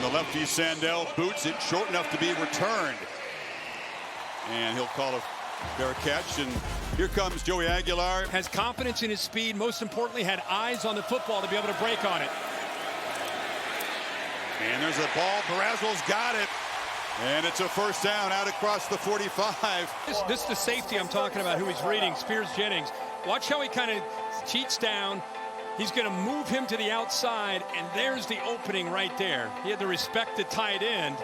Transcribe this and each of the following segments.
And the lefty Sandell boots it short enough to be returned. And he'll call a fair catch. And here comes Joey Aguilar. Has confidence in his speed. Most importantly, had eyes on the football to be able to break on it. And there's a ball. Brazel's got it. And it's a first down out across the 45. This is the safety I'm talking about, who he's reading, Spears Jennings. Watch how he kind of cheats down. He's going to move him to the outside, and there's the opening right there. He had to respect the tight end.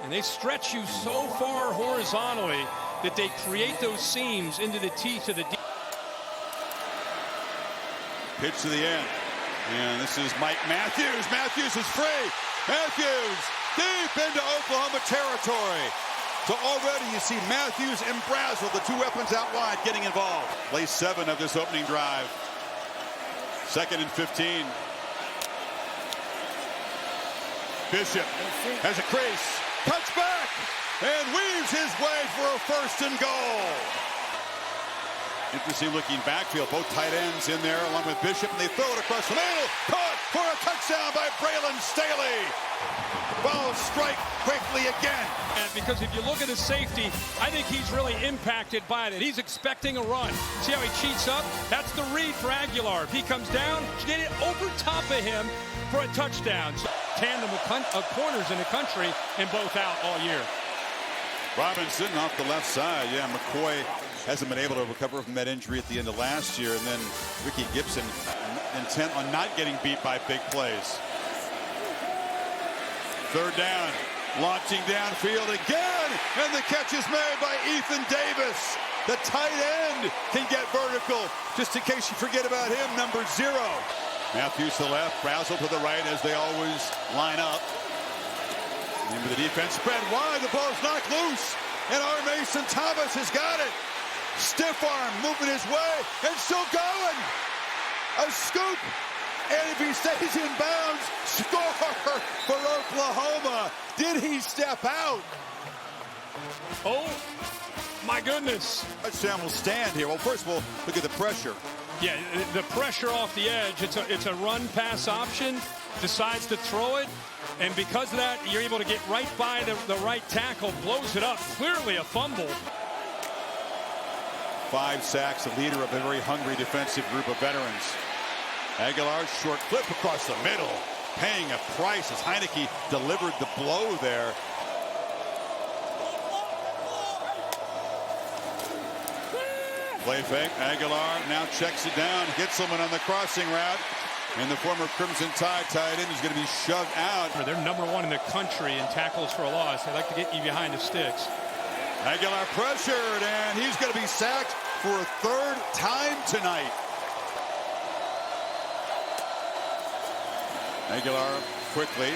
And they stretch you so far horizontally that they create those seams into the teeth of the deep. Pitch to the end. And this is Mike Matthews. Matthews is free. Matthews deep into Oklahoma territory. So already you see Matthews and Brazel, the two weapons out wide, getting involved. Play 7 of this opening drive. 2nd and 15. Bishop has a crease, cuts back, and weaves his way for a 1st and goal. Interesting looking backfield. Both tight ends in there along with Bishop, and they throw it across the middle. Caught for a touchdown by Braylon Staley. Ball strike quickly again. And because if you look at his safety, I think he's really impacted by it. He's expecting a run. See how he cheats up? That's the read for Aguilar. If he comes down, get it over top of him for a touchdown. So, tandem of corners in the country, and both out all year. Robinson off the left side. Yeah, McCoy hasn't been able to recover from that injury at the end of last year. And then Ricky Gibson intent on not getting beat by big plays. 3rd down, launching downfield again, and the catch is made by Ethan Davis. The tight end can get vertical, just in case you forget about him, number 0. Matthews to the left, Brazel to the right as they always line up. Into the defense, spread wide, the ball's knocked loose, and R. Mason Thomas has got it. Stiff arm moving his way, and still going. A scoop, and if he stays in bounds, score for Oklahoma. Did he step out? Oh, my goodness. Touchdown will stand here. Well, first of all, look at the pressure. Yeah, the pressure off the edge. It's a run-pass option. Decides to throw it. And because of that, you're able to get right by the right tackle. Blows it up. Clearly a fumble. 5 sacks, a leader of a very hungry defensive group of veterans. Aguilar's short clip across the middle, paying a price as Heineke delivered the blow there. Play fake. Aguilar now checks it down. Gitzelman on the crossing route. And the former Crimson Tide tight end is going to be shoved out. They're number 1 in the country in tackles for a loss. They like to get you behind the sticks. Aguilar pressured, and he's going to be sacked for a 3rd time tonight. Aguilar quickly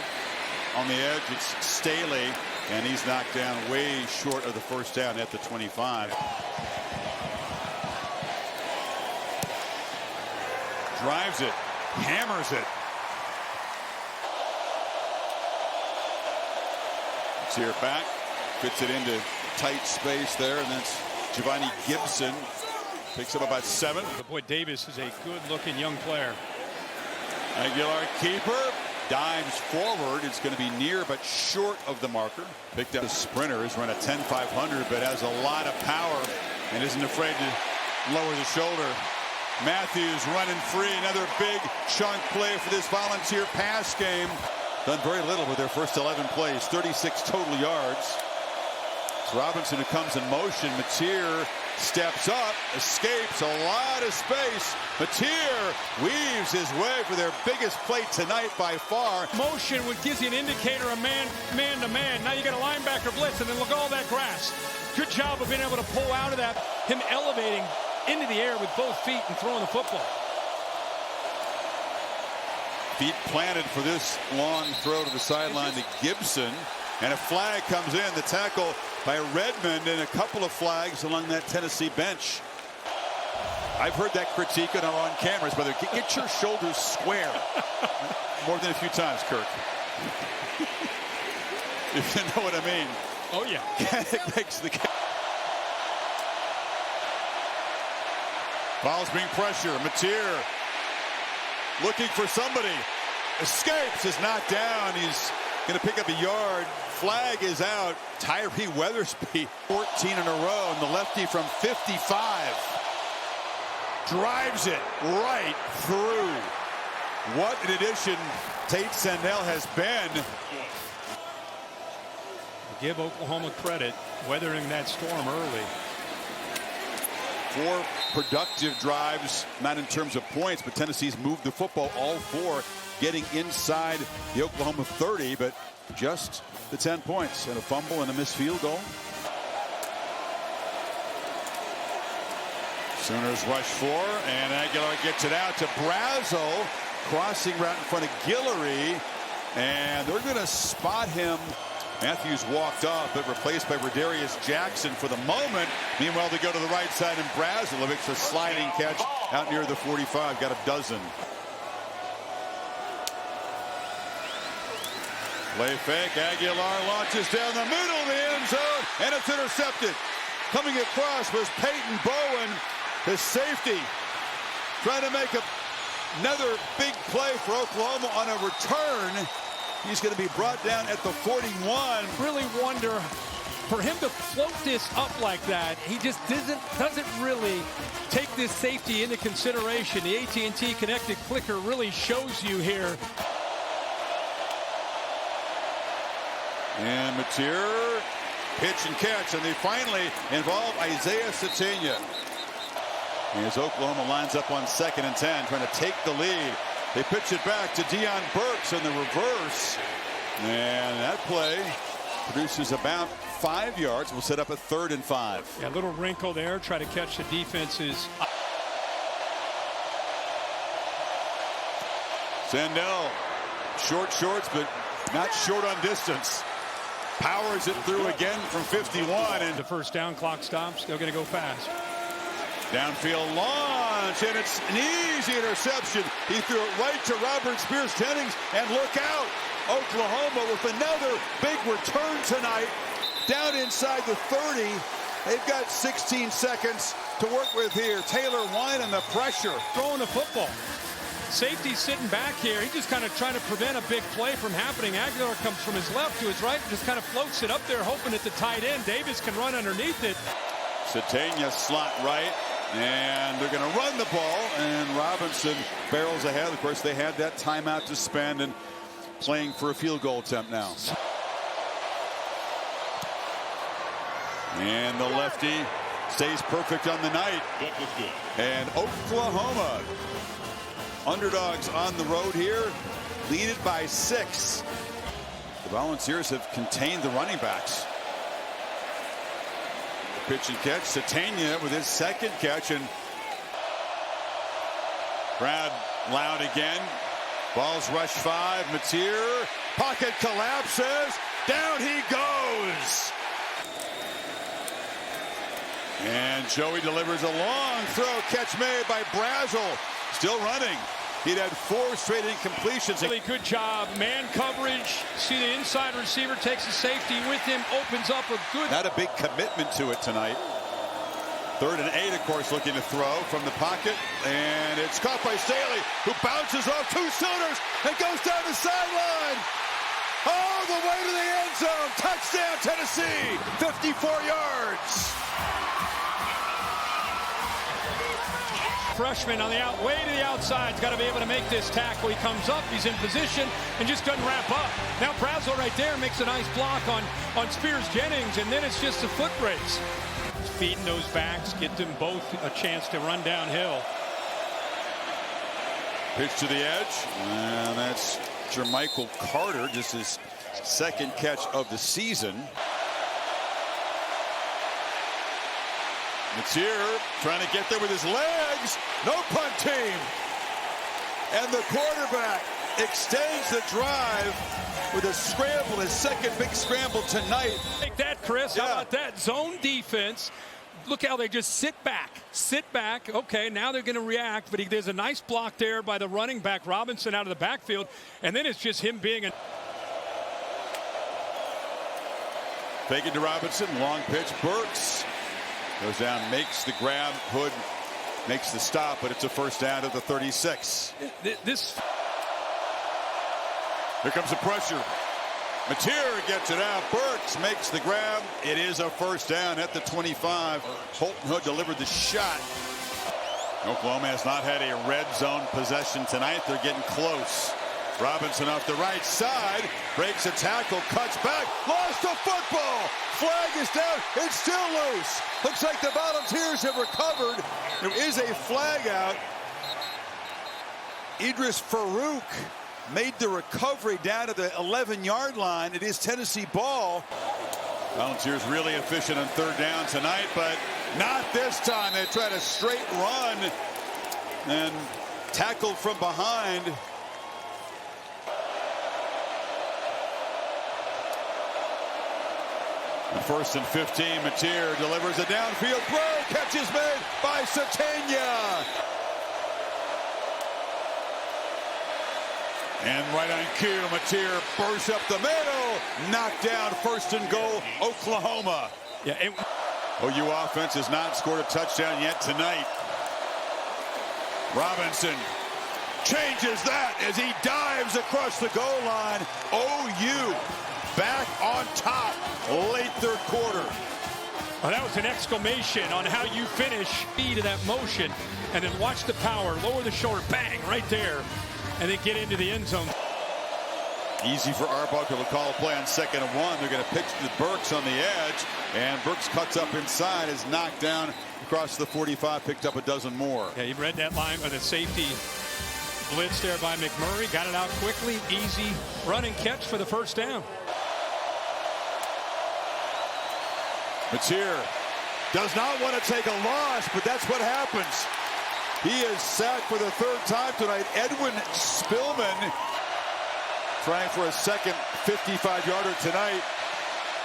on the edge. It's Staley, and he's knocked down way short of the 1st down at the 25. Drives it, hammers it. Sear back, fits it into tight space there, and that's Giovanni Gibson. Picks up about 7. But boy, Davis is a good-looking young player. Aguilar keeper, dives forward. It's going to be near but short of the marker. Picked up a sprinter, has run a 10-500, but has a lot of power and isn't afraid to lower the shoulder. Matthews running free, another big chunk play for this Volunteer pass game. Done very little with their first 11 plays, 36 total yards. It's Robinson who comes in motion. Mateer steps up, escapes a lot of space. Mateer weaves his way for their biggest play tonight by far. Motion would gives you an indicator of man to man. Now you got a linebacker blitz, and then look at all that grass. Good job of being able to pull out of that. Him elevating into the air with both feet and throwing the football. Feet planted for this long throw to the sideline to Gibson. And a flag comes in. The tackle by Redmond, and a couple of flags along that Tennessee bench. I've heard that critique on cameras, brother. Get your shoulders square. More than a few times, Kirk. If you know what I mean. Oh, yeah. It makes the... Ball's being pressured. Mateer looking for somebody. Escapes, is knocked down. He's Going to pick up a yard. Flag is out. Tyree Weathersby, 14 in a row, and the lefty from 55 drives it right through. What an addition Tate Sendell has been. Give Oklahoma credit, weathering that storm early. 4 productive drives, not in terms of points, but Tennessee's moved the football all 4, getting inside the Oklahoma 30, but just the 10 points and a fumble and a missed field goal. Sooners rush 4, and Aguilar gets it out to Brazel, crossing route in front of Guillory, and they're going to spot him. Matthews walked off, but replaced by Rodarius Jackson for the moment. Meanwhile, they go to the right side, and Brazel makes a sliding catch out near the 45. Got a dozen. Play fake. Aguilar launches down the middle of the end zone, and it's intercepted. Coming across was Peyton Bowen, the safety, trying to make another big play for Oklahoma on a return. He's going to be brought down at the 41. Really wonder, for him to float this up like that, he just doesn't really take this safety into consideration. The AT&T connected clicker really shows you here. And Mateer, pitch and catch, and they finally involve Isaiah Satania. As Oklahoma lines up on 2nd and 10, trying to take the lead. They pitch it back to Deion Burks in the reverse. And that play produces about 5 yards. We'll set up a 3rd and 5. Yeah, a little wrinkle there. Try to catch the defenses. Sendell, shorts, but not short on distance. Powers it through again from 51. And the first down clock stops. They're going to go fast. Downfield launch, and it's an easy interception. He threw it right to Robert Spears Jennings, and look out, Oklahoma with another big return tonight. Down inside the 30. They've got 16 seconds to work with here. Taylor Wine the pressure. Throwing the football. Safety sitting back here. He just kind of trying to prevent a big play from happening. Aguilar comes from his left to his right and just kind of floats it up there, hoping at the tight end. Davis can run underneath it. Satania slot right. And they're going to run the ball, and Robinson barrels ahead. Of course, they had that timeout to spend and playing for a field goal attempt now. And the lefty stays perfect on the night. And Oklahoma, underdogs on the road here, lead it by 6. The Volunteers have contained the running backs. Pitch and catch, Satania with his 2nd catch, and crowd loud again. Balls rush 5, Mateer, pocket collapses, down he goes. And Joey delivers a long throw, catch made by Brazel, still running. He'd had 4 straight incompletions. Really good job. Man coverage. See the inside receiver takes the safety with him. Opens up a good. Not a big commitment to it tonight. 3rd and 8, of course, looking to throw from the pocket. And it's caught by Staley, who bounces off 2 Sooners and goes down the sideline. All the way to the end zone. Touchdown, Tennessee. 54 yards. Freshman on the way to the outside. He's got to be able to make this tackle. He comes up, he's in position, and just doesn't wrap up. Now Brazel right there makes a nice block on Spears Jennings, and then it's just a foot race. Feeding those backs, get them both a chance to run downhill. Pitch to the edge, and that's Jermichael Carter, just his 2nd catch of the season. Mateer trying to get there with his legs. No punt team. And the quarterback extends the drive with a scramble, his 2nd big scramble tonight. Take that, Chris. Yeah. How about that? Zone defense. Look how they just sit back. Okay, now they're going to react, but there's a nice block there by the running back, Robinson, out of the backfield. And then it's just him being a... Fake it to Robinson. Long pitch. Burks goes down, makes the grab. Hood makes the stop, but it's a first down to the 36. This... Here comes the pressure. Mateer gets it out. Burks makes the grab. It is a first down at the 25. Holton Hood delivered the shot. Oklahoma has not had a red zone possession tonight. They're getting close. Robinson off the right side, breaks a tackle, cuts back, lost the football. Flag is down, it's still loose. Looks like the Volunteers have recovered. There is a flag out. Idris Farouk made the recovery down to the 11-yard line. It is Tennessee ball. Volunteers really efficient on third down tonight, but not this time. They tried a straight run and tackled from behind. And 1st and 15, Mateer delivers a downfield throw. Catch is made by Satania. And right on cue, Mateer bursts up the middle. Knocked down, 1st and goal, Oklahoma. Yeah, OU offense has not scored a touchdown yet tonight. Robinson changes that as he dives across the goal line. OU back on top late third quarter. Well, that was an exclamation on how you finish. Speed of that motion, and then watch the power, lower the shoulder, bang, right there, and then get into the end zone. Easy for Arbuckle to call a play on 2nd and 1. They're going to pitch to Burks on the edge, and Burks cuts up inside, is knocked down across the 45, picked up a dozen more. Yeah, you read that line by the safety blitz there by McMurray. Got it out quickly, easy run and catch for the first down. Mateer does not want to take a loss, but that's what happens. He is sacked for the 3rd time tonight. Edwin Spillman trying for a second 55-yarder tonight,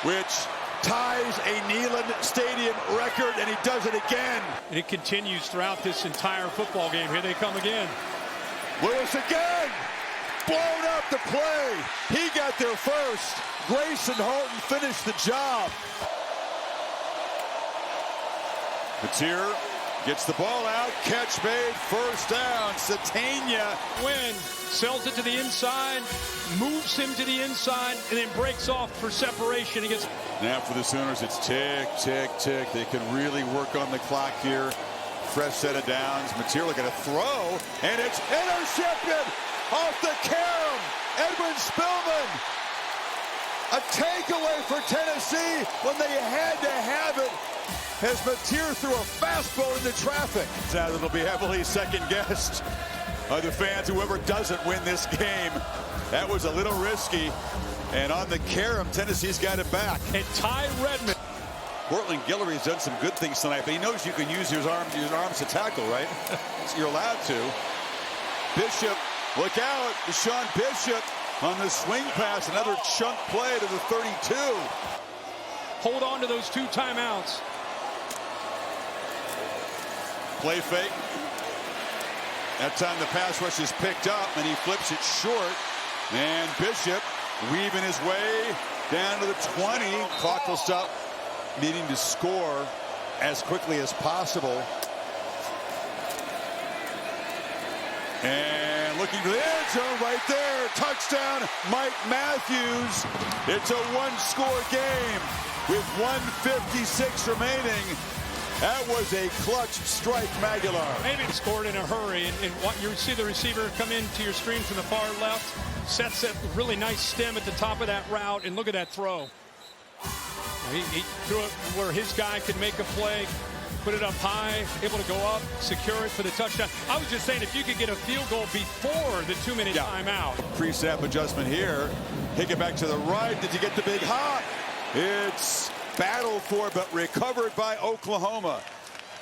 which ties a Neyland Stadium record, and he does it again. And it continues throughout this entire football game. Here they come again. Lewis again, blown up the play. He got there first. Grayson Holton finished the job. Mateer gets the ball out, catch made, first down. Satania Win, sells it to the inside, moves him to the inside, and then breaks off for separation against. Now for the Sooners, it's tick, tick, tick. They can really work on the clock here. Fresh set of downs. Mateer looking to throw, and it's intercepted off the carom. Edwin Spillman. A takeaway for Tennessee when they had to have it, as Mateer threw a fastball into traffic. Now it'll be heavily second-guessed by the fans, whoever doesn't win this game. That was a little risky, and on the carom, Tennessee's got it back. And Ty Redmond. Portland Guillory has done some good things tonight, but he knows you can use your arms to tackle, right? So you're allowed to. Bishop, look out. Deshaun Bishop on the swing pass, another chunk play to the 32. Hold on to those 2 timeouts. Play fake. That time the pass rush is picked up, and he flips it short. And Bishop weaving his way down to the 20. Clock will stop, needing to score as quickly as possible. And looking for the end zone right there. Touchdown, Mike Matthews. It's a one-score game with 1:56 remaining. That was a clutch strike, Maguilar. Maybe scored in a hurry, and what you see the receiver come into your screen from the far left, sets that really nice stem at the top of that route, and look at that throw. He threw it where his guy could make a play, put it up high, able to go up, secure it for the touchdown. I was just saying, if you could get a field goal before the 2-minute timeout. Pre-snap adjustment here. Take it back to the right. Did you get the big hop? It's battled for, but recovered by Oklahoma.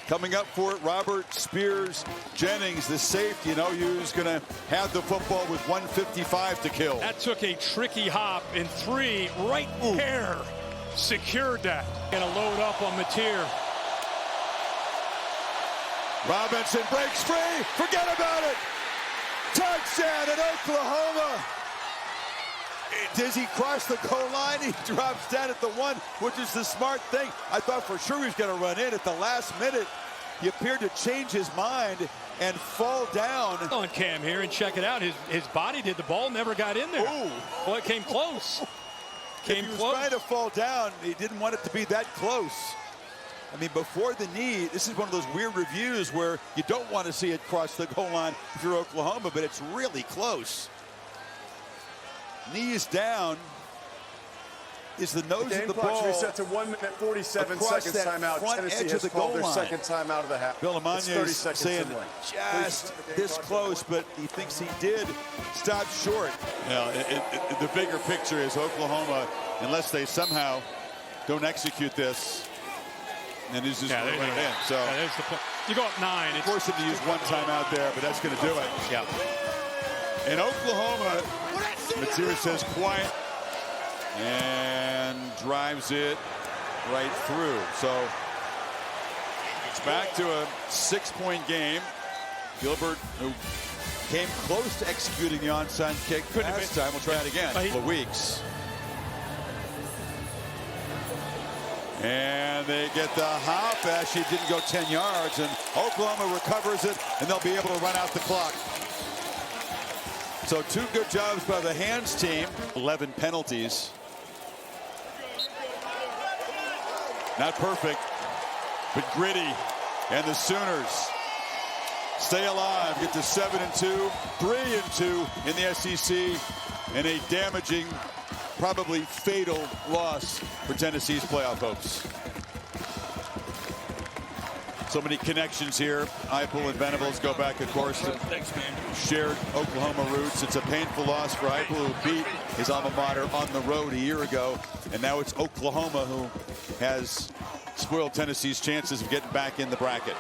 Coming up for it, Robert Spears Jennings, the safety, and OU is going to have the football with 1:55 to kill. That took a tricky hop, and 3 right there secured that. Going to load up on Mateer. Robinson breaks free. Forget about it. Touchdown at Oklahoma. Does he cross the goal line? He drops down at the 1, which is the smart thing. I thought for sure he was going to run in at the last minute. He appeared to change his mind and fall down. On Cam here, and check it out. His body did. The ball never got in there. Ooh. Well, it came close. Came if he was close. trying to fall down, he didn't want it to be that close. I mean, before the knee, this is one of those weird reviews where you don't want to see it cross the goal line if you're Oklahoma, but it's really close. Knees down. Is the nose of the ball reset to 1 minute 47 seconds timeout. Tennessee has called their second timeout of the half. Bill Amani's saying just this close, but he thinks he did stop short. The bigger picture is Oklahoma, unless they somehow don't execute this, and he's just running in. So there's the point. You go up 9. Force him to use one timeout there, but that's going to do it. Yeah. In Oklahoma, Matsir says quiet and drives it right through. So it's back to a 6-point game. Gilbert, who came close to executing the onside kick last time, will try it again. For weeks. And they get the hop. Actually didn't go 10 yards, and Oklahoma recovers it, and they'll be able to run out the clock. So 2 good jobs by the hands team. 11 penalties. Not perfect, but gritty. And the Sooners stay alive, get to 7-2, 3-2 in the SEC, and a damaging, probably fatal loss for Tennessee's playoff hopes. So many connections here. Eipel and Venables go back, of course, to shared Oklahoma roots. It's a painful loss for Eipel, who beat his alma mater on the road a year ago. And now it's Oklahoma who has spoiled Tennessee's chances of getting back in the bracket.